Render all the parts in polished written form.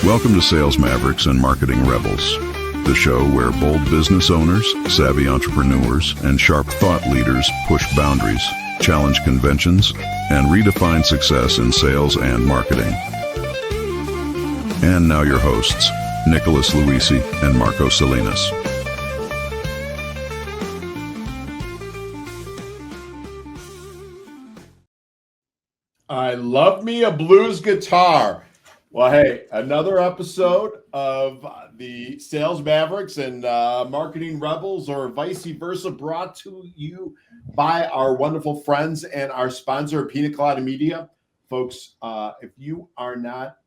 Welcome to Sales Mavericks and Marketing Rebels, the show where bold business owners, savvy entrepreneurs, and sharp thought leaders push boundaries, challenge conventions, and redefine success in sales and marketing. And now your hosts, Nicholas Loise and Marco Salinas. I love me a blues guitar. Well, hey, another episode of the Sales Mavericks and Marketing Rebels, or vice versa, brought to you by our wonderful friends and our sponsor, Pina Colada Media. Folks, if you are not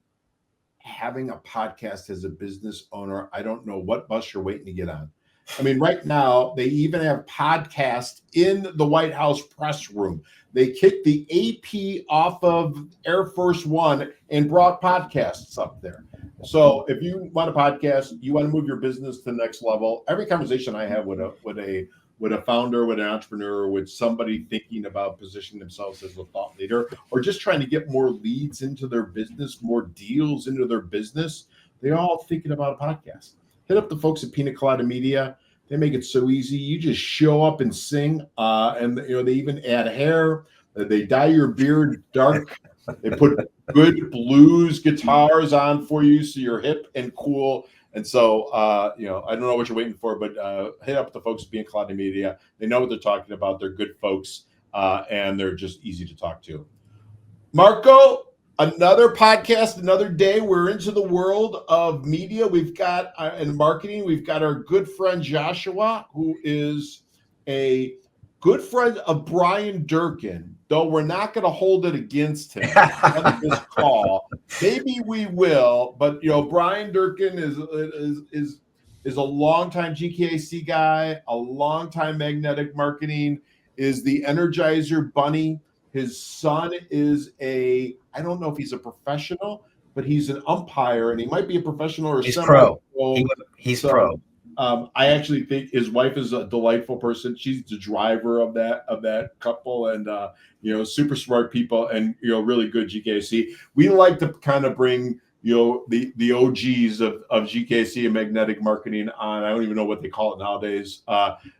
having a podcast as a business owner, I don't know what bus you're waiting to get on. I mean, right now, they even have podcasts in the White House press room. They kicked the AP off of Air Force One and brought podcasts up there. So if you want a podcast, you want to move your business to the next level, every conversation I have with a founder, with an entrepreneur, with somebody thinking about positioning themselves as a thought leader, or just trying to get more leads into their business, more deals into their business, they're all thinking about a podcast. Hit up the folks at Pina Colada Media. They make it so easy. You just show up and sing, and they even add hair. They dye your beard dark. They put good blues guitars on for you, so you're hip and cool. And so, I don't know what you're waiting for, but hit up the folks at Pina Colada Media. They know what they're talking about. They're good folks, and they're just easy to talk to. Marco, another podcast, another day. We're into the world of media. We've got and marketing. We've got our good friend Joshua, who is a good friend of Brian Durkin. Though we're not going to hold it against him on this call. Maybe we will, but Brian Durkin is a longtime GKC guy, a longtime magnetic marketing. Is the Energizer Bunny. His son is I don't know if he's a professional, but he's an umpire, and he might be a professional or he's pro. He's pro. I actually think his wife is a delightful person. She's the driver of that couple, and super smart people, and really good GKC. We like to kind of bring the OGs of GKC and magnetic marketing on. I don't even know what they call it nowadays,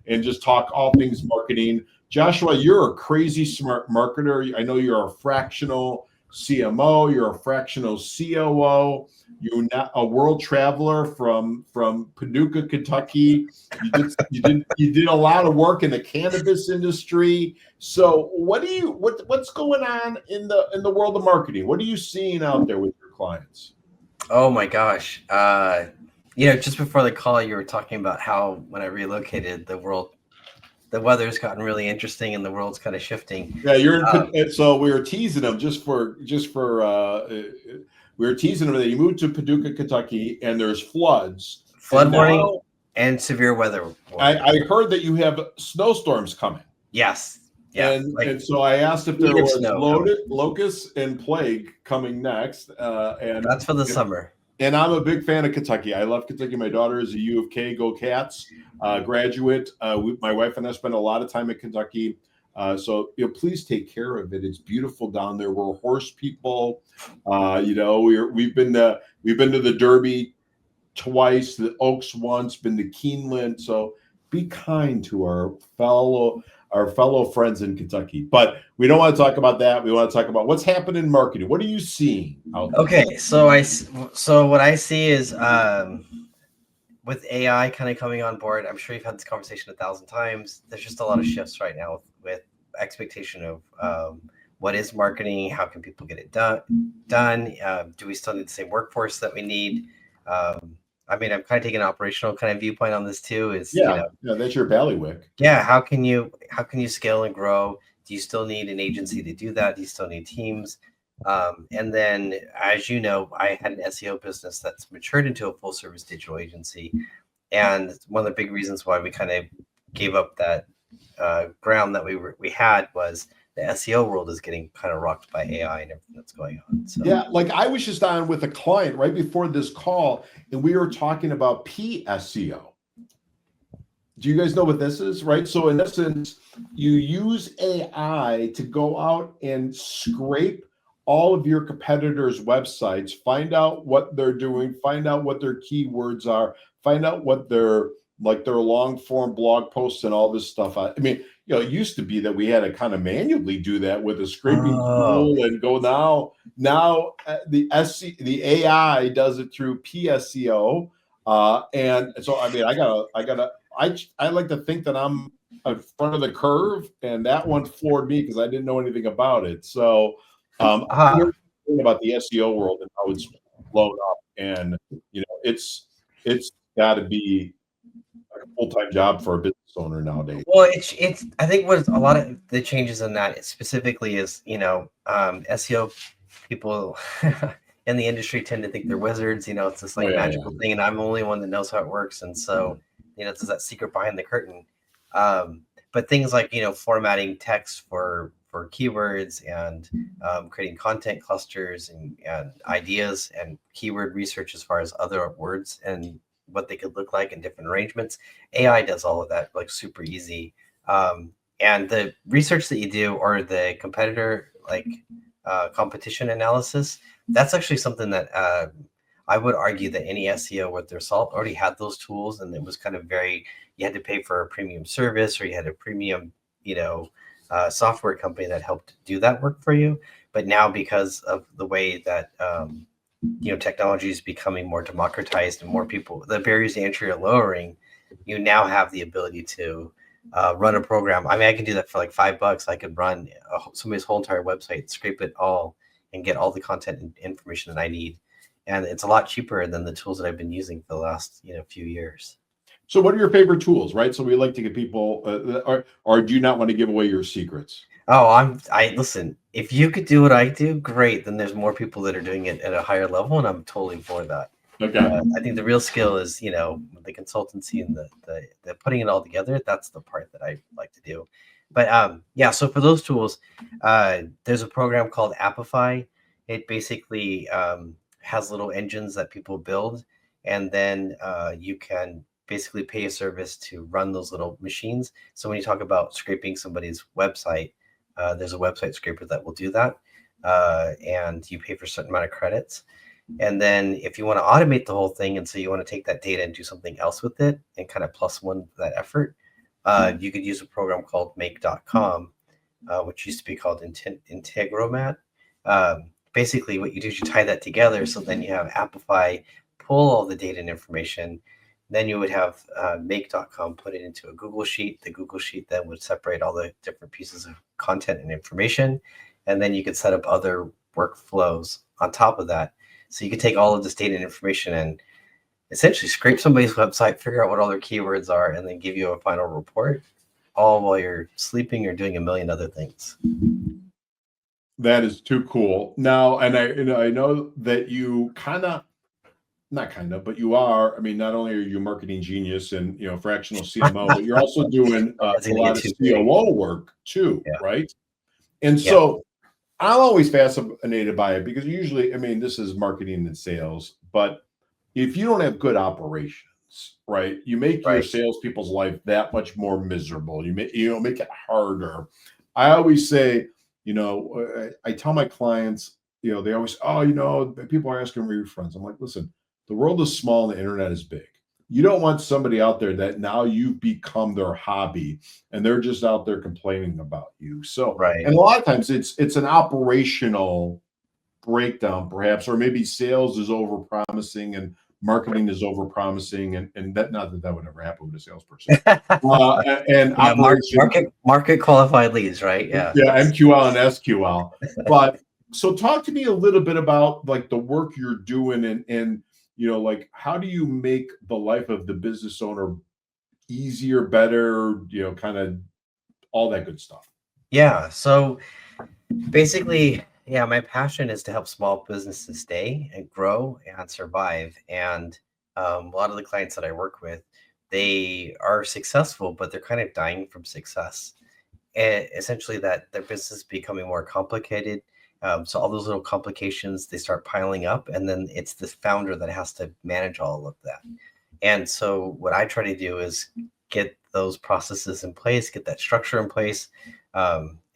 and just talk all things marketing. Joshua, you're a crazy smart marketer. I know you're a fractional CMO. You're a fractional COO. You're not a world traveler from Paducah, Kentucky. You did a lot of work in the cannabis industry. So what's going on in the world of marketing? What are you seeing out there with your clients? Oh my gosh. Just before the call, you were talking about how when I relocated, the weather's gotten really interesting and the world's kind of shifting. Yeah, so we were teasing them we were teasing them that you moved to Paducah, Kentucky, and there's floods. Flood warning and severe weather warning. I heard that you have snowstorms coming. Yes. Yeah. And so I asked if there was locusts and plague coming next. And that's for the summer. And I'm a big fan of Kentucky. I love Kentucky. My daughter is a U of K, go Cats, graduate. My wife and I spent a lot of time in Kentucky. So please take care of it. It's beautiful down there. We're horse people. We've been to the Derby twice, the Oaks once, been to Keeneland. So be kind to our fellow friends in Kentucky. But we don't want to talk about that. We want to talk about what's happening in marketing. What are you seeing out there? Okay, so what I see is with AI kind of coming on board, I'm sure you've had this conversation 1,000 times. There's just a lot of shifts right now with expectation of what is marketing, how can people get it done? Do we still need the same workforce that we need? I'm kind of taking an operational kind of viewpoint on this too. That's your bailiwick. Yeah, how can you scale and grow? Do you still need an agency to do that? Do you still need teams? And then, as you know, I had an SEO business that's matured into a full service digital agency. And one of the big reasons why we kind of gave up that ground that we had was the SEO world is getting kind of rocked by AI and everything that's going on. So. Yeah, like I was just on with a client right before this call, and we were talking about PSEO. Do you guys know what this is, right? So in essence, you use AI to go out and scrape all of your competitors' websites, find out what they're doing, find out what their keywords are, find out what their long form blog posts and all this stuff. I mean, it used to be that we had to kind of manually do that with a scraping Oh, tool and go now the AI does it through PSEO. And so I mean I like to think that I'm in front of the curve, and that one floored me because I didn't know anything about it. So ah, about the SEO world and how it's blown up, and it's got to be like a full-time job for a business owner nowadays. well, it's. I think what a lot of the changes in that specifically is, SEO people in the industry tend to think they're wizards. It's this Oh like yeah, magical thing, and I'm the only one that knows how it works. And so, it's that secret behind the curtain. But things like formatting text for keywords and creating content clusters and ideas and keyword research as far as other words and what they could look like in different arrangements. AI does all of that like super easy. And the research that you do or the competitor competition analysis, that's actually something that I would argue that any SEO worth their salt already had those tools, and it was kind of you had to pay for a premium service or you had a premium, software company that helped do that work for you. But now, because of the way that technology is becoming more democratized and more people, the barriers to entry are lowering, you now have the ability to run a program. I mean, I can do that for like $5. I could run somebody's whole entire website, scrape it all, and get all the content and information that I need. And it's a lot cheaper than the tools that I've been using for the last few years. So, what are your favorite tools? Right. So, we like to get people, or do you not want to give away your secrets? Oh, I listen. If you could do what I do, great. Then there's more people that are doing it at a higher level, and I'm totally for that. Okay. I think the real skill is, the consultancy and the putting it all together. That's the part that I like to do. But yeah. So for those tools, there's a program called Appify. It basically has little engines that people build, and then you can basically pay a service to run those little machines. So when you talk about scraping somebody's website, there's a website scraper that will do that, and you pay for a certain amount of credits. And then if you want to automate the whole thing, and so you want to take that data and do something else with it and kind of plus one that effort, you could use a program called make.com, which used to be called Integromat. Basically, what you do is you tie that together. So then you have Appify pull all the data and information. Then you would have make.com put it into a Google Sheet. The Google Sheet then would separate all the different pieces of content and information. And then you could set up other workflows on top of that. So you could take all of this data and information and essentially scrape somebody's website, figure out what all their keywords are, and then give you a final report, all while you're sleeping or doing a million other things. That is too cool. Now, and I know that you but you are. I mean, not only are you a marketing genius and fractional CMO, but you're also doing a That's gonna lot get of too big. COO work too, Yeah. right? And Yeah. so I'm always fascinated by it because usually, I mean, this is marketing and sales, but if you don't have good operations, right, you make your Right. salespeople's life that much more miserable. You make it harder. I always say, I tell my clients, they always, people are asking me refunds. I'm like, listen, the world is small and the internet is big. You don't want somebody out there that now you've become their hobby and they're just out there complaining about you. So, Right. and a lot of times it's an operational breakdown, perhaps, or maybe sales is over promising and marketing is over promising, and that not that would ever happen with a salesperson. And Yeah, operation, market qualified leads, right? Yeah. yeah, MQL and SQL. But so talk to me a little bit about like the work you're doing and like how do you make the life of the business owner easier, better, kind of all that good stuff. Yeah. So basically, yeah, my passion is to help small businesses stay and grow and survive. And a lot of the clients that I work with, they are successful, but they're kind of dying from success. And essentially, that their business is becoming more complicated. So all those little complications, they start piling up, and then it's the founder that has to manage all of that. And so what I try to do is get those processes in place, get that structure in place,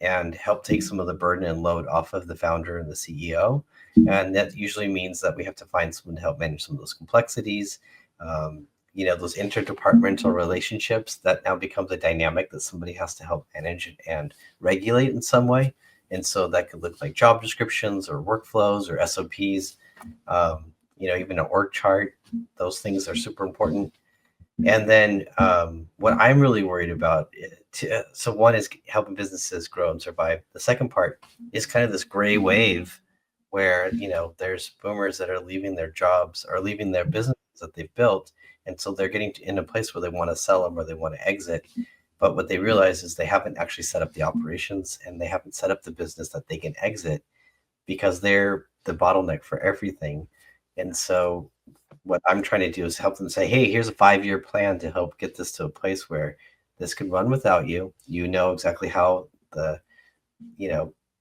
and help take some of the burden and load off of the founder and the CEO. And that usually means that we have to find someone to help manage some of those complexities. Those interdepartmental relationships, that now becomes a dynamic that somebody has to help manage and regulate in some way. And so that could look like job descriptions or workflows or SOPs, even an org chart. Those things are super important. And then what I'm really worried about, so one is helping businesses grow and survive. The second part is kind of this gray wave where, there's boomers that are leaving their jobs or leaving their businesses that they've built. And so they're getting in a place where they want to sell them or they want to exit. But what they realize is they haven't actually set up the operations and they haven't set up the business that they can exit because they're the bottleneck for everything. And so what I'm trying to do is help them say, hey, here's a 5-year plan to help get this to a place where this can run without you. You know exactly how the,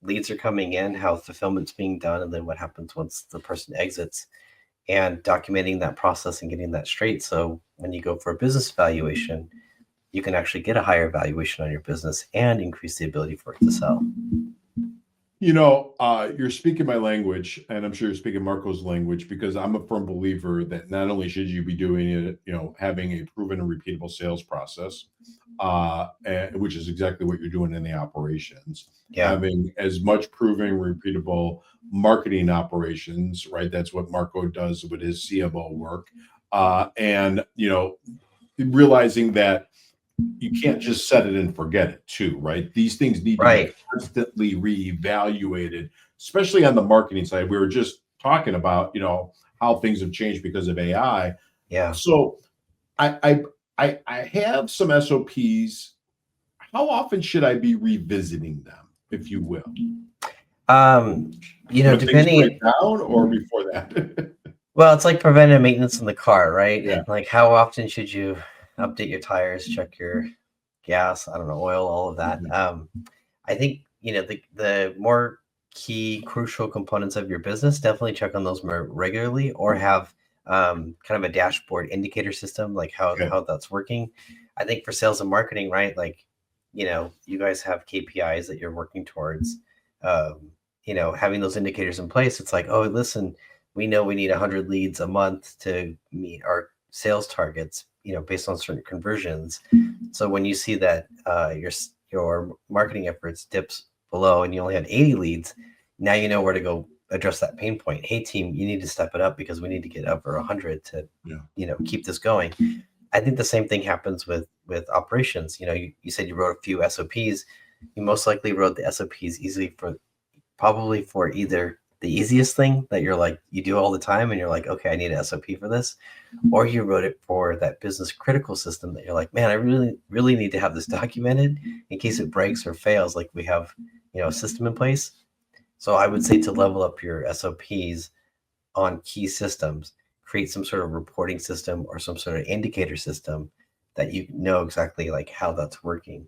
leads are coming in, how fulfillment's being done, and then what happens once the person exits, and documenting that process and getting that straight. So when you go for a business valuation, you can actually get a higher valuation on your business and increase the ability for it to sell. You're speaking my language, and I'm sure you're speaking Marco's language, because I'm a firm believer that not only should you be doing it, having a proven and repeatable sales process, which is exactly what you're doing in the operations, having as much proven, repeatable marketing operations, right? That's what Marco does with his CMO work. And realizing that you can't just set it and forget it too, right? These things need to be constantly reevaluated, especially on the marketing side. We were just talking about, how things have changed because of AI. Yeah. So I have some SOPs. How often should I be revisiting them, if you will? Depending down or before that. Well, it's like preventive maintenance in the car, right? Yeah. Like how often should you update your tires, check your gas, I don't know, oil, all of that. I think, the more key crucial components of your business, definitely check on those more regularly, or have kind of a dashboard indicator system, like how that's working. I think for sales and marketing, right? Like, you guys have KPIs that you're working towards, having those indicators in place. It's like, oh, listen, we know we need 100 leads a month to meet our sales targets, based on certain conversions. So when you see that your marketing efforts dips below and you only have 80 leads, now you know where to go address that pain point. Hey team, you need to step it up because we need to get over 100 to keep this going. I think the same thing happens with operations. You said you wrote a few SOPs. You most likely wrote the SOPs probably for either the easiest thing that you're like, you do all the time and you're like, okay, I need an SOP for this. Or you wrote it for that business critical system that you're like, man, I really, really need to have this documented in case it breaks or fails. Like we have, a system in place. So I would say to level up your SOPs on key systems, create some sort of reporting system or some sort of indicator system that you know exactly like how that's working.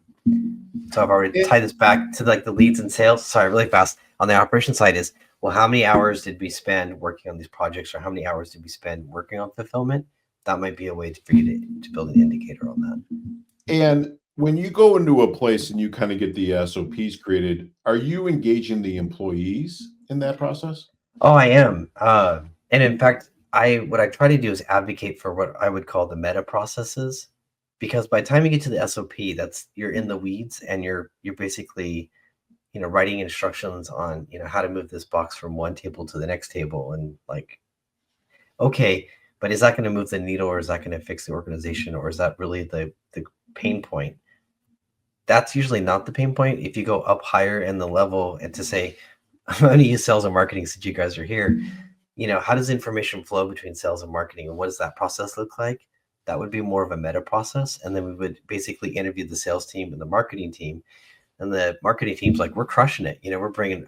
So I've already tied this back to like the leads and sales. Sorry, really fast. On the operation side is, well, how many hours did we spend working on these projects, or how many hours did we spend working on fulfillment? That might be a way for you to build an indicator on that. And when you go into a place and you kind of get the SOPs created, are you engaging the employees in that process? Oh, I am. And in fact, what I try to do is advocate for what I would call the meta processes, because by the time you get to the SOP, you're in the weeds and you're basically, writing instructions on, how to move this box from one table to the next table. And like, okay, but is that going to move the needle, or is that going to fix the organization, or is that really the pain point? That's usually not the pain point. If you go up higher in the level and to say, I'm going to use sales and marketing since you guys are here, how does information flow between sales and marketing, and what does that process look like? That would be more of a meta process. And then we would basically interview the sales team and the marketing team. And the marketing team's like, we're crushing it. We're bringing, we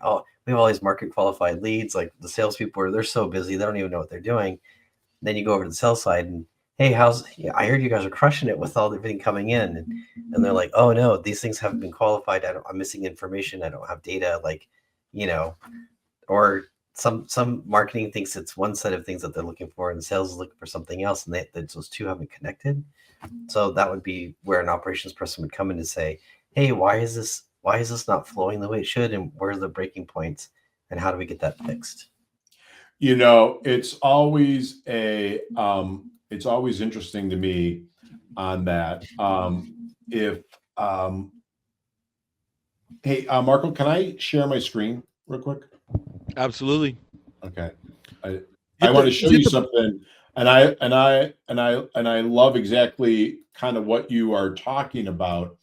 have all these market qualified leads. Like the salespeople they're so busy, they don't even know what they're doing. Then you go over to the sales side and, hey, I heard you guys are crushing it with everything coming in. And they're like, oh no, these things haven't been qualified. I'm missing information. I don't have data. Like, or some marketing thinks it's one set of things that they're looking for, and sales is looking for something else, and those two haven't connected. So that would be where an operations person would come in and say, hey, why is this why is this not flowing the way it should, and where are the breaking points, and how do we get that fixed? It's always it's always interesting to me on that. If Hey, Marco, can I share my screen real quick? Absolutely. Okay. I want to show you something, and I love exactly kind of what you are talking about,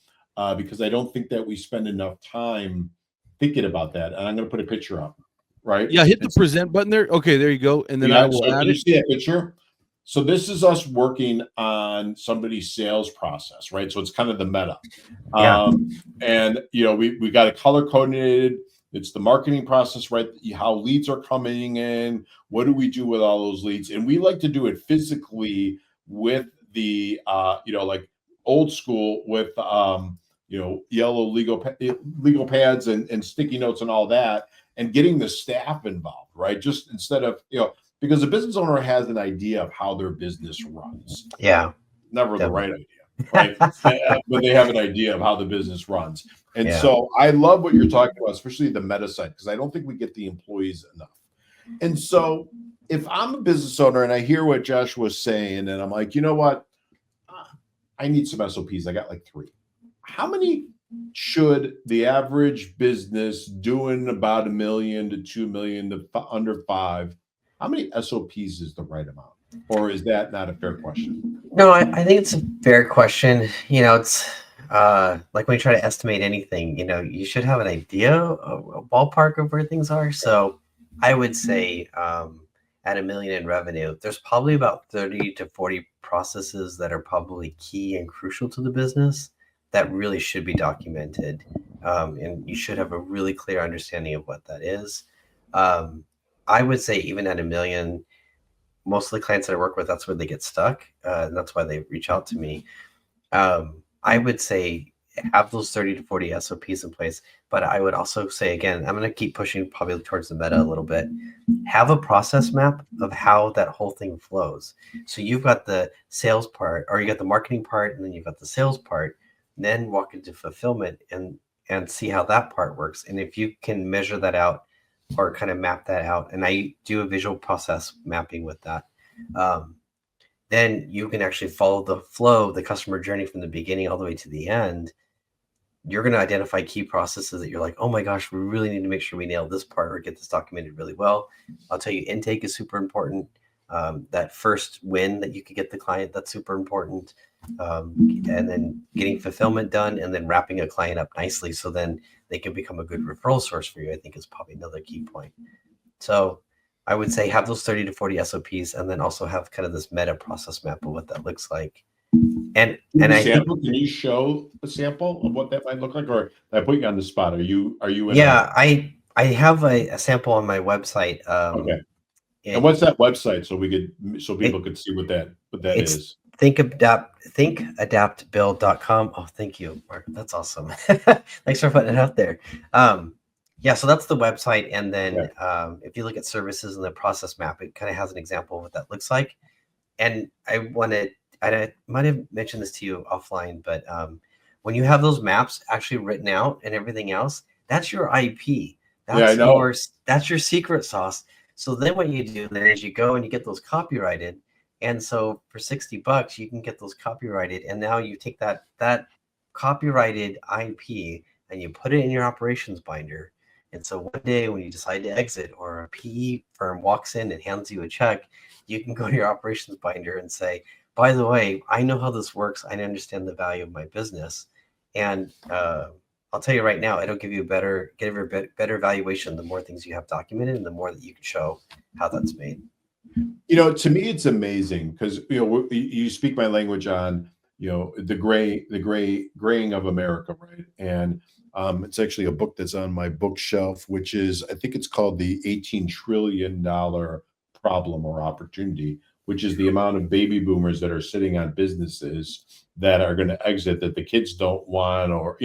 because I don't think that we spend enough time thinking about that. And I'm going to put a picture up, right? Yeah, hit the present button there. Okay, there you go. And then I will so add can you it. see that picture? So this is us working on somebody's sales process, right? So it's kind of the meta. Yeah. And we got it color coded. It's the marketing process, right? How leads are coming in. What do we do with all those leads? And we like to do it physically with the like old school with yellow legal pads and sticky notes and all that, and getting the staff involved, right? Just instead of because the business owner has an idea of how their business runs. Yeah. Never the right idea, right? But they have an idea of how the business runs. And so I love what you're talking about, especially the meta side, because I don't think we get the employees enough. And so if I'm a business owner and I hear what Joshua was saying, and I'm like, you know what? I need some SOPs. I got like 3. How many should the average business doing about $1 million to $2 million to under 5? How many SOPs is the right amount? Or is that not a fair question? No, I think it's a fair question. It's like when you try to estimate anything, you should have an idea, a ballpark of where things are. So I would say at $1 million in revenue, there's probably about 30 to 40 processes that are probably key and crucial to the business that really should be documented. And you should have a really clear understanding of what that is. I would say even at $1 million, most of the clients that I work with, that's where they get stuck. And that's why they reach out to me. I would say have those 30 to 40 SOPs in place. But I would also say, again, I'm going to keep pushing probably towards the meta a little bit. Have a process map of how that whole thing flows. So you've got the sales part, or you got the marketing part, and then you've got the sales part. Then walk into fulfillment and see how that part works. And if you can measure that out or kind of map that out, and I do a visual process mapping with that, then you can actually follow the flow, the customer journey from the beginning all the way to the end. You're going to identify key processes that you're like, oh my gosh, we really need to make sure we nail this part or get this documented really well. I'll tell you, intake is super important. That first win that you could get the client, that's super important. And then getting fulfillment done and then wrapping a client up nicely so then they can become a good referral source for you, I think is probably another key point. So I would say have those 30 to 40 SOPs and then also have kind of this meta process map of what that looks like. And I think, can you show a sample of what that might look like, or I put you on the spot? Are you in I have a sample on my website. Okay. And what's that website so people could see what that is? thinkadaptbuild.com. Oh, thank you, Mark. That's awesome. Thanks for putting it out there. So that's the website. And then if you look at services and the process map, it kind of has an example of what that looks like. And I might have mentioned this to you offline, but when you have those maps actually written out and everything else, that's your IP. That's your secret sauce. So then what you do then is you go and you get those copyrighted. And so for $60, you can get those copyrighted. And now you take that copyrighted IP and you put it in your operations binder. And so one day when you decide to exit or a PE firm walks in and hands you a check, you can go to your operations binder and say, by the way, I know how this works. I understand the value of my business. And I'll tell you right now, it'll give you a better valuation the more things you have documented and the more that you can show how that's made. To me, it's amazing because you speak my language on the graying of America, right? And it's actually a book that's on my bookshelf, which is, I think it's called the $18 trillion problem or opportunity, which is the amount of baby boomers that are sitting on businesses that are going to exit that the kids don't want, or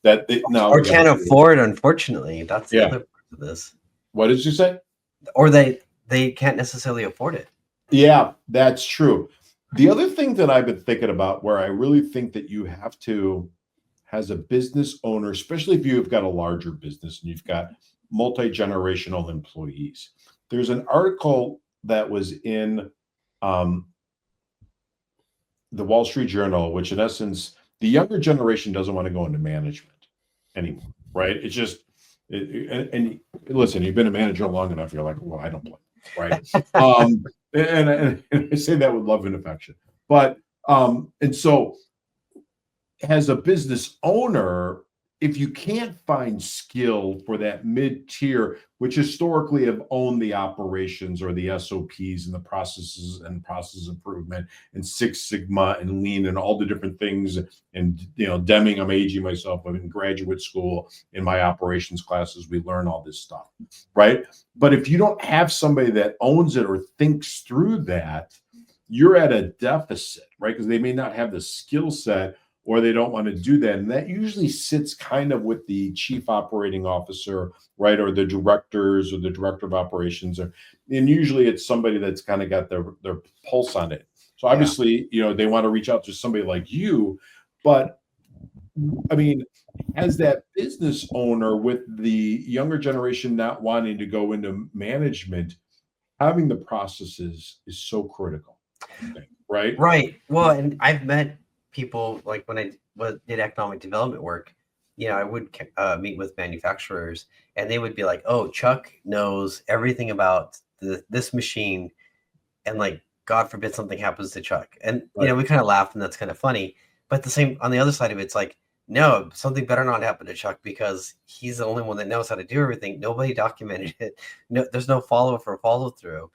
that they or can't afford. Unfortunately, that's the other part of this. What did you say? Or they can't necessarily afford it. Yeah, that's true. The other thing that I've been thinking about, where I really think that you have to has a business owner, especially if you've got a larger business and you've got multi-generational employees. There's an article that was in the Wall Street Journal, which in essence, the younger generation doesn't want to go into management anymore, right? It's just, and listen, you've been a manager long enough, you're like, well, I don't blame you, right? And I say that with love and affection. But, and so as a business owner, if you can't find skill for that mid-tier, which historically have owned the operations or the SOPs and the processes and process improvement and Six Sigma and Lean and all the different things, and Deming, I'm aging myself. I'm in graduate school. In my operations classes, we learn all this stuff, right? But if you don't have somebody that owns it or thinks through that, you're at a deficit, right? Because they may not have the skill set, or they don't want to do that. And that usually sits kind of with the chief operating officer, right? Or the directors or the director of operations. And usually it's somebody that's kind of got their pulse on it. So obviously, they want to reach out to somebody like you. But I mean, as that business owner with the younger generation not wanting to go into management, having the processes is so critical, I think, right? Right. Well, and I've met people, like when I did economic development work, I would meet with manufacturers, and they would be like, "Oh, Chuck knows everything about this machine, and like, God forbid something happens to Chuck." And Right. we kind of laugh, and that's kind of funny. But on the other side of it, it's like, no, something better not happen to Chuck, because he's the only one that knows how to do everything. Nobody documented it. No, there's no follow-up or follow-through.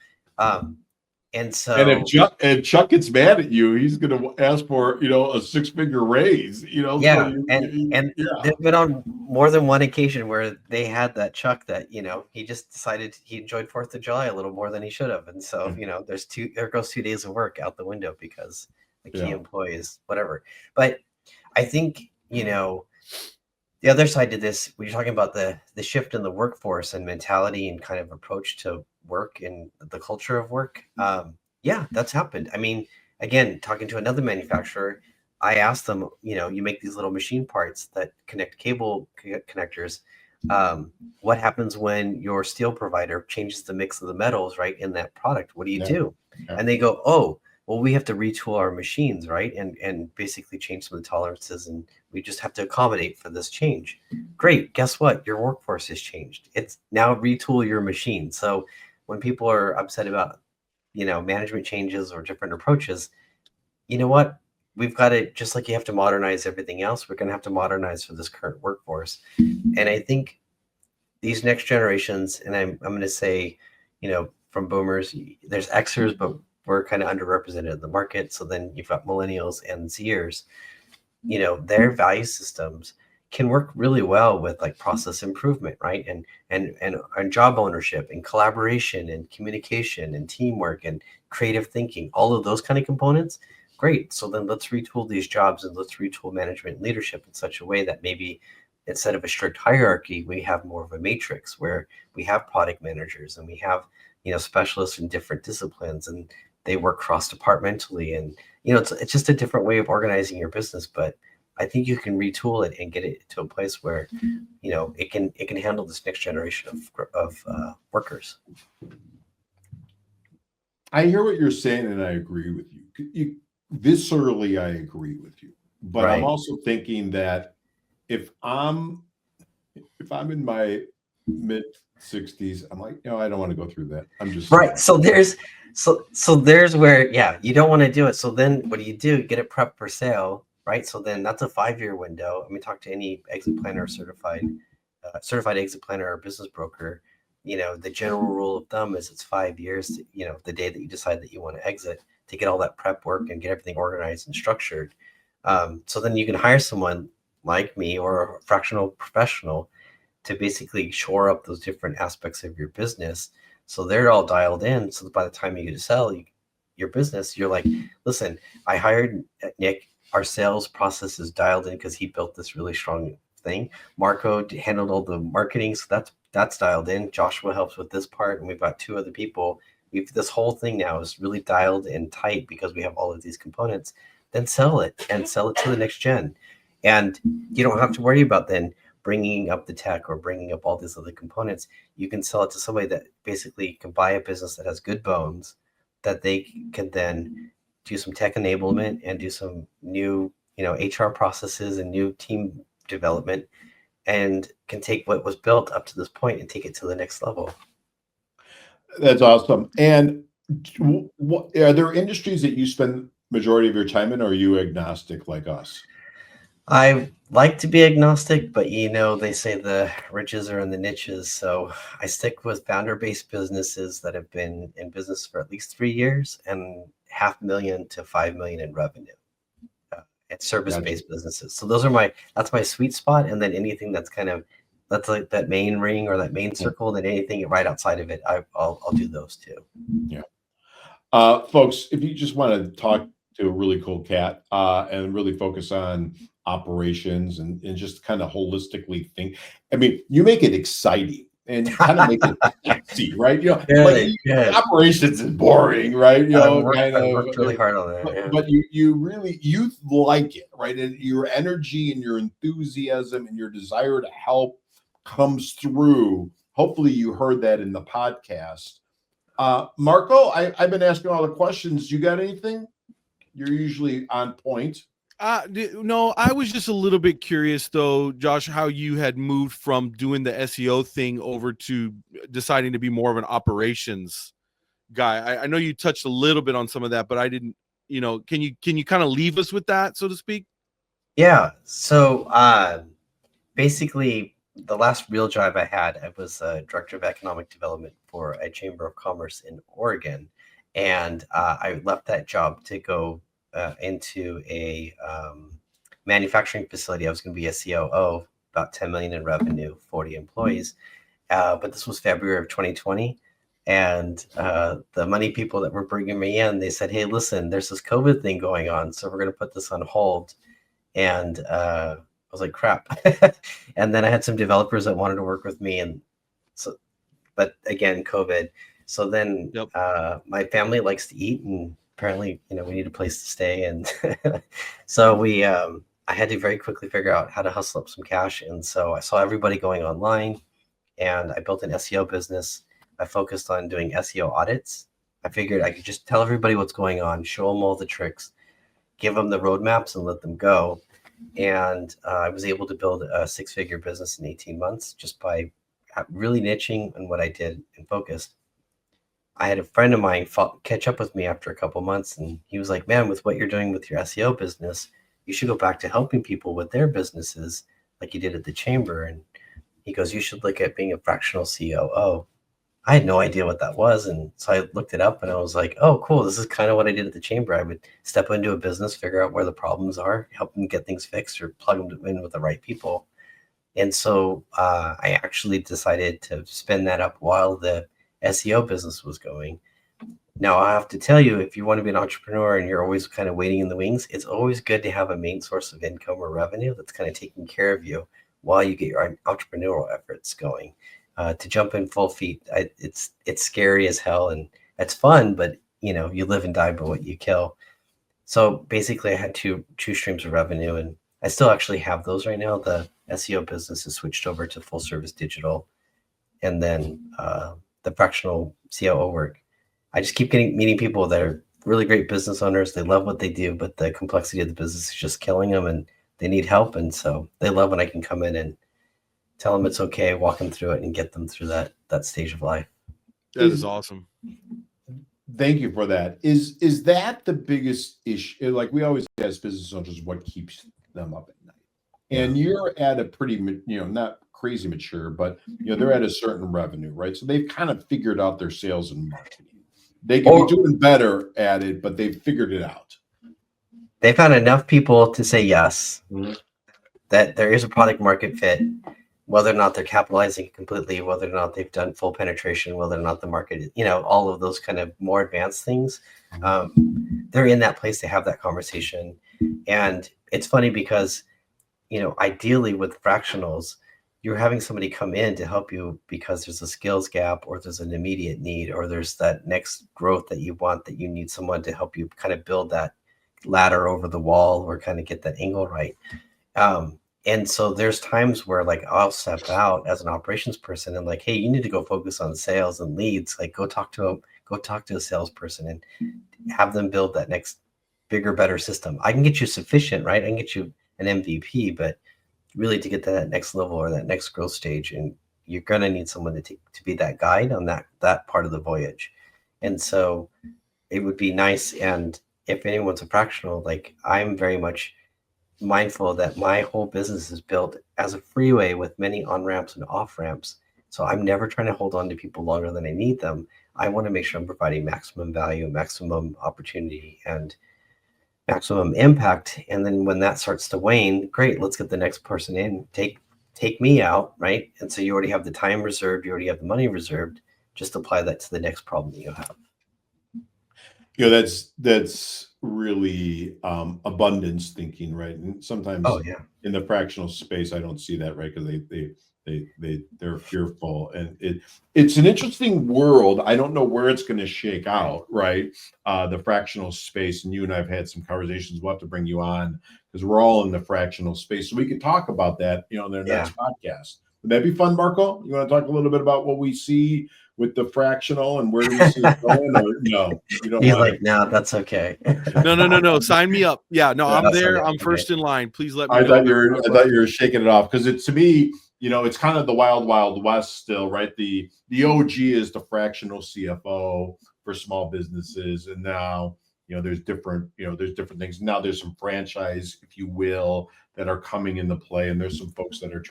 And so, if Chuck gets mad at you, he's going to ask for a six-figure raise. yeah, So and yeah, there's been on more than one occasion where they had that Chuck that he just decided he enjoyed 4th of July a little more than he should have, and so there goes 2 days of work out the window because the key employee is whatever. But I think the other side to this, when you're talking about the shift in the workforce and mentality and kind of approach to work and the culture of work, that's happened. I mean, again, talking to another manufacturer, I asked them, you make these little machine parts that connect cable connectors. What happens when your steel provider changes the mix of the metals, right, in that product? What do you do? Yeah. And they go, oh, well, we have to retool our machines, right? And basically change some of the tolerances, and we just have to accommodate for this change. Great. Guess what? Your workforce has changed. It's now retool your machine. So when people are upset about, management changes or different approaches, you know what? We've got to, just like you have to modernize everything else, we're going to have to modernize for this current workforce. And I think these next generations, and I'm going to say, from boomers, there's Xers, but we're kind of underrepresented in the market. So then you've got millennials and Zers, their value systems can work really well with like process improvement, right? And job ownership and collaboration and communication and teamwork and creative thinking, all of those kind of components. Great. So then let's retool these jobs and let's retool management and leadership in such a way that maybe instead of a strict hierarchy, we have more of a matrix where we have product managers and we have, specialists in different disciplines, and they work cross-departmentally. And, it's just a different way of organizing your business. But I think you can retool it and get it to a place where, it can handle this next generation of workers. I hear what you're saying, and I agree with you. Viscerally, I agree with you. But Right. I'm also thinking that if I'm in my mid 60s, I'm like, I don't want to go through that. I'm just right. So there's where, you don't want to do it. So then what do? Get it prepped for sale, right? So then that's a 5-year window. I mean, talk to any exit planner, certified exit planner or business broker. The general rule of thumb is it's 5 years, the day that you decide that you want to exit, to get all that prep work and get everything organized and structured. So then you can hire someone like me or a fractional professional to basically shore up those different aspects of your business. So they're all dialed in. So by the time you get to sell your business, you're like, listen, I hired Nick. Our sales process is dialed in because he built this really strong thing. Marco handled all the marketing. So that's dialed in. Joshua helps with this part. And we've got 2 other people. This whole thing now is really dialed in tight because we have all of these components. Then sell it to the next gen. And you don't have to worry about then bringing up the tech or bringing up all these other components. You can sell it to somebody that basically can buy a business that has good bones, that they can then do some tech enablement and do some new, HR processes and new team development, and can take what was built up to this point and take it to the next level. That's awesome. And what are there industries that you spend majority of your time in, or are you agnostic like us? I like to be agnostic, but they say the riches are in the niches. So I stick with founder-based businesses that have been in business for at least 3 years and $500,000 to $5 million in revenue. And service-based businesses. So that's my sweet spot. And then anything that's like that main ring or that main circle, then anything right outside of it, I'll do those too. Yeah. Folks, if you just want to talk to a really cool cat and really focus on operations and just kind of holistically think, I mean, you make it exciting and kind of make it sexy, right? Operations is boring, right? I worked really hard on that. But you like it, right? And your energy and your enthusiasm and your desire to help comes through. Hopefully you heard that in the podcast. Marco, I've been asking all the questions. You got anything? You're usually on point. No, I was just a little bit curious though, Josh, how you had moved from doing the SEO thing over to deciding to be more of an operations guy. I know you touched a little bit on some of that, but I didn't, can you kind of leave us with that, so to speak? Yeah. So basically the last real job I had, I was director of economic development for a chamber of commerce in Oregon. And I left that job to go into a manufacturing facility. I was going to be a COO, about 10 million in revenue, 40 employees. But this was February of 2020. And the money people that were bringing me in, they said, hey, listen, there's this COVID thing going on, so we're going to put this on hold. And I was like, crap. And then I had some developers that wanted to work with me. And so, but again, COVID. So then my family likes to eat, and apparently, we need a place to stay. And so I had to very quickly figure out how to hustle up some cash. And so I saw everybody going online, and I built an SEO business. I focused on doing SEO audits. I figured I could just tell everybody what's going on, show them all the tricks, give them the roadmaps, and let them go. And I was able to build a 6-figure business in 18 months just by really niching on what I did and focused. I had a friend of mine catch up with me after a couple months, and he was like, man, with what you're doing with your SEO business, you should go back to helping people with their businesses like you did at the chamber. And he goes, you should look at being a fractional COO. I had no idea what that was. And so I looked it up, and I was like, oh, cool. This is kind of what I did at the chamber. I would step into a business, figure out where the problems are, help them get things fixed, or plug them in with the right people. And so I actually decided to spin that up while the SEO business was going. Now, I have to tell you, if you want to be an entrepreneur and you're always kind of waiting in the wings, it's always good to have a main source of income or revenue that's kind of taking care of you while you get your entrepreneurial efforts going. To jump in full feet, it's scary as hell, and it's fun, but you live and die by what you kill. So basically, I had two streams of revenue, and I still actually have those right now. The SEO business is switched over to full service digital, and then the fractional COO work. I just keep meeting people that are really great business owners. They love what they do, but the complexity of the business is just killing them, and they need help. And so they love when I can come in and tell them it's okay, walk them through it, and get them through that stage of life. That is awesome. Thank you for that. Is that the biggest issue? Like we always ask business owners, what keeps them up at night? And you're at a pretty, not crazy mature, but they're at a certain revenue, right? So they've kind of figured out their sales and marketing. They can be doing better at it, but they've figured it out. They found enough people to say yes, that there is a product market fit, whether or not they're capitalizing completely, whether or not they've done full penetration, whether or not the market, all of those kind of more advanced things. They're in that place to have that conversation. And it's funny because, ideally with fractionals, you're having somebody come in to help you because there's a skills gap, or there's an immediate need, or there's that next growth that you want, that you need someone to help you kind of build that ladder over the wall, or kind of get that angle right. And so there's times where like I'll step out as an operations person and like, hey, you need to go focus on sales and leads. Like go talk to a salesperson and have them build that next bigger, better system. I can get you sufficient, right? I can get you an MVP, but really to get to that next level or that next growth stage, and you're gonna need someone to be that guide on that part of the voyage. And so it would be nice. And if anyone's a fractional, like I'm very much mindful that my whole business is built as a freeway with many on-ramps and off-ramps. So I'm never trying to hold on to people longer than I need them. I want to make sure I'm providing maximum value, maximum opportunity, and maximum impact. And then when that starts to wane, great, let's get the next person in. Take me out, right? And so you already have the time reserved, you already have the money reserved. Just apply that to the next problem you have. That's really abundance thinking, right? And sometimes in the fractional space, I don't see that, right? Because they're fearful, and it's an interesting world. I don't know where it's going to shake out, right? The fractional space, and you and I have had some conversations. We'll have to bring you on because we're all in the fractional space, so we can talk about that, in their next podcast. Would that be fun, Marco? You want to talk a little bit about what we see with the fractional and where do we see it going? Or no, you don't. He's like, no, that's okay. No. Sign me up. Yeah, no, I'm there. I'm first in line. Please let me know. I thought you were shaking it off because to me, it's kind of the wild, wild west still, right? The OG is the fractional CFO for small businesses, and now there's different things. Now there's some franchise, if you will, that are coming into play, and there's some folks that are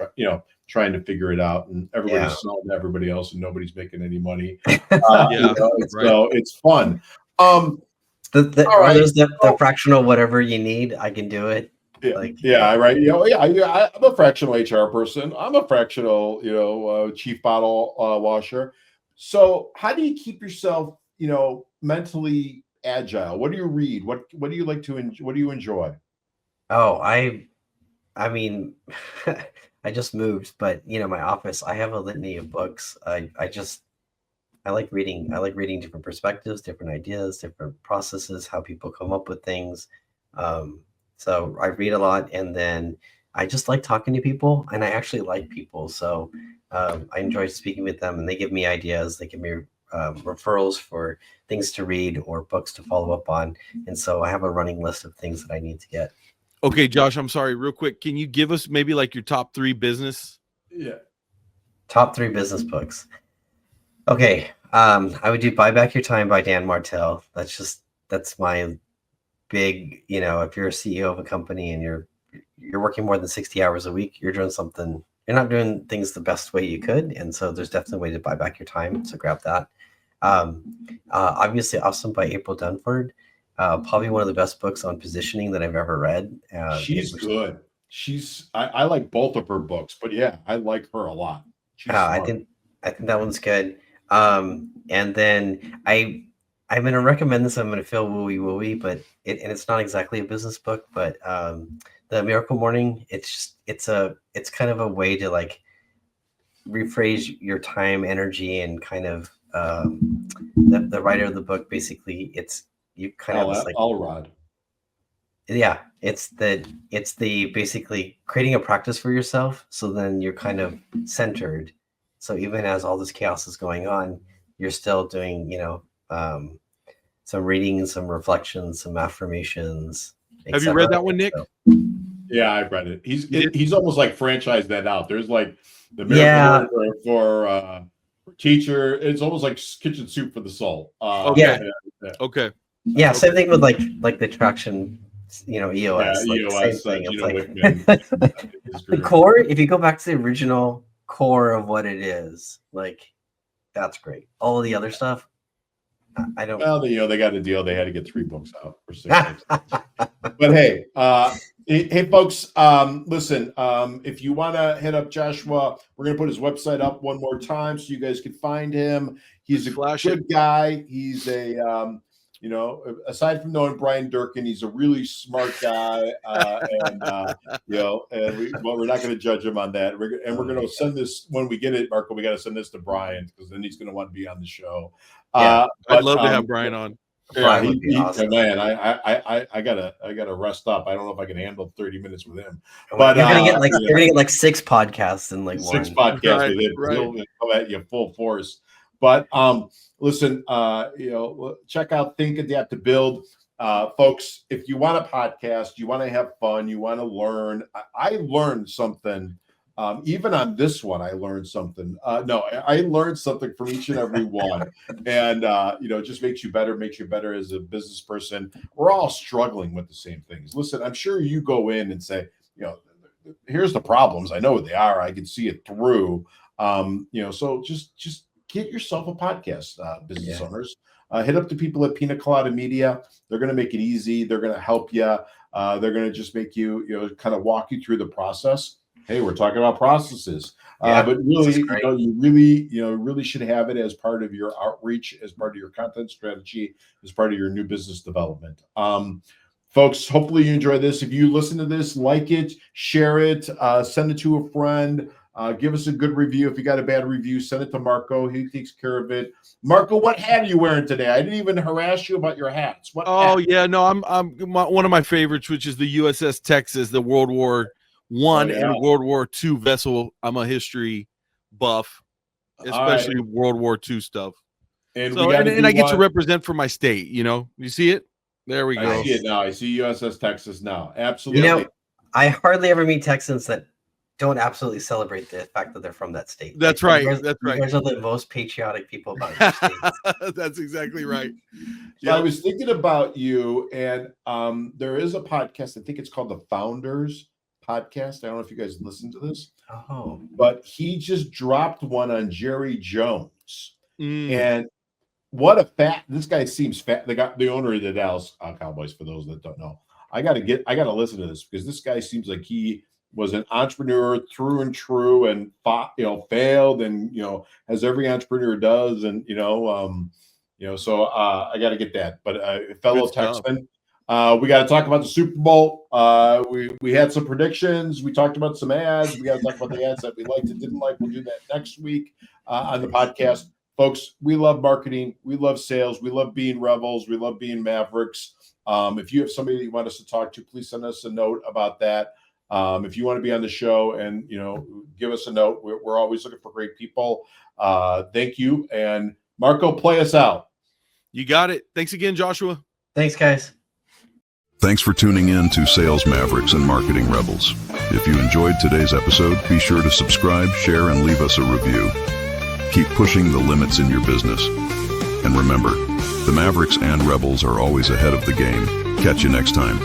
trying to figure it out, and everybody's selling to everybody else, and nobody's making any money. So it's fun. The fractional whatever you need, I can do it. Right. I'm a fractional HR person. I'm a fractional, chief bottle washer. So how do you keep yourself, mentally agile? What do you read? What do you like to? What do you enjoy? Oh, I mean, I just moved, but my office, I have a litany of books. I like reading. I like reading different perspectives, different ideas, different processes, how people come up with things. So I read a lot, and then I just like talking to people, and I actually like people. So I enjoy speaking with them, and they give me ideas. They give me referrals for things to read or books to follow up on. And so I have a running list of things that I need to get. Okay, Josh, I'm sorry, real quick. Can you give us maybe like your top 3 business? Yeah. Top 3 business books. Okay. I would do Buy Back Your Time by Dan Martell. That's my big, if you're a CEO of a company and you're working more than 60 hours a week, you're not doing things the best way you could. And so there's definitely a way to buy back your time. So grab that. Obviously Awesome by April Dunford. Probably one of the best books on positioning that I've ever read. She's good. I like both of her books, but yeah, I like her a lot. I think that one's good. And then I'm going to recommend this. I'm going to feel wooey, but it's not exactly a business book, but The Miracle Morning. It's kind of a way to like rephrase your time, energy, and kind of the writer of the book. Basically, it's you kind of like Elrod. Yeah, it's the basically creating a practice for yourself. So then you're kind of centered. So even as all this chaos is going on, you're still doing, some reading, some reflections, some affirmations. Have you read that one, Nick? Yeah, I've read it. He's almost like franchised that out. There's like the miracle for teacher. It's almost like kitchen soup for the soul. Okay. Yeah, same thing with like the traction, EOS. EOS. Same thing. The core. If you go back to the original core of what it is, like that's great. All of the other stuff, I don't. Well, they got a deal. They had to get 3 books out for 6 books. But hey, folks, listen. If you want to hit up Joshua, we're gonna put his website up one more time so you guys can find him. He's a good guy. He's a aside from knowing Brian Durkin, he's a really smart guy, and we're not going to judge him on that. We're going to send this when we get it, Marco. We got to send this to Brian because then he's going to want to be on the show. I'd love to have Brian on. Brian would be awesome. Man, I gotta rest up. I don't know if I can handle 30 minutes with him. But But you're gonna get like 6 podcasts in like six one. podcasts Right, with him. right. He'll come at you full force. But listen, check out Think, Adapt to Build. Folks, if you want a podcast, you want to have fun, you want to learn. I learned something. Even on this one, I learned something. I learned something from each and every one. And, it just makes you better as a business person. We're all struggling with the same things. Listen, I'm sure you go in and say, here's the problems. I know what they are. I can see it through. So just get yourself a podcast, business owners. Hit up the people at Pina Colada Media. They're going to make it easy. They're going to help you. They're going to just make you, kind of walk you through the process. Hey, we're talking about processes, but really, you really should have it as part of your outreach, as part of your content strategy, as part of your new business development. Folks, hopefully you enjoy this. If you listen to this, like it, share it, send it to a friend. Give us a good review. If you got a bad review, send it to Marco. He takes care of it. Marco, what hat are you wearing today? I didn't even harass you about your hats. What hat? Yeah, no, I'm one of my favorites, which is the USS Texas, the World War I and World War II vessel. I'm a history buff, especially World War II stuff. And I get to represent for my state. You see it? There we go. I see it now. I see USS Texas now. Absolutely. I hardly ever meet Texans that don't absolutely celebrate the fact that they're from that state. That's right. You guys are the most patriotic people about your states. That's exactly right. So I was thinking about you, and there is a podcast. I think it's called the Founders Podcast. I don't know if you guys listen to this. Oh, but he just dropped one on Jerry Jones, and what a fat! This guy seems fat. The owner of the Dallas Cowboys. For those that don't know, I got to listen to this because this guy seems like he was an entrepreneur through and true, and failed, and as every entrepreneur does, and so I got to get that. But fellow Texan, we got to talk about the Super Bowl. We had some predictions. We talked about some ads. We got to talk about the ads that we liked and didn't like. We'll do that next week on the podcast, folks. We love marketing. We love sales. We love being rebels. We love being Mavericks. If you have somebody that you want us to talk to, please send us a note about that. If you want to be on the show and, give us a note, we're always looking for great people. Thank you. And Marco, play us out. You got it. Thanks again, Joshua. Thanks, guys. Thanks for tuning in to Sales Mavericks and Marketing Rebels. If you enjoyed today's episode, be sure to subscribe, share, and leave us a review. Keep pushing the limits in your business. And remember, the Mavericks and Rebels are always ahead of the game. Catch you next time.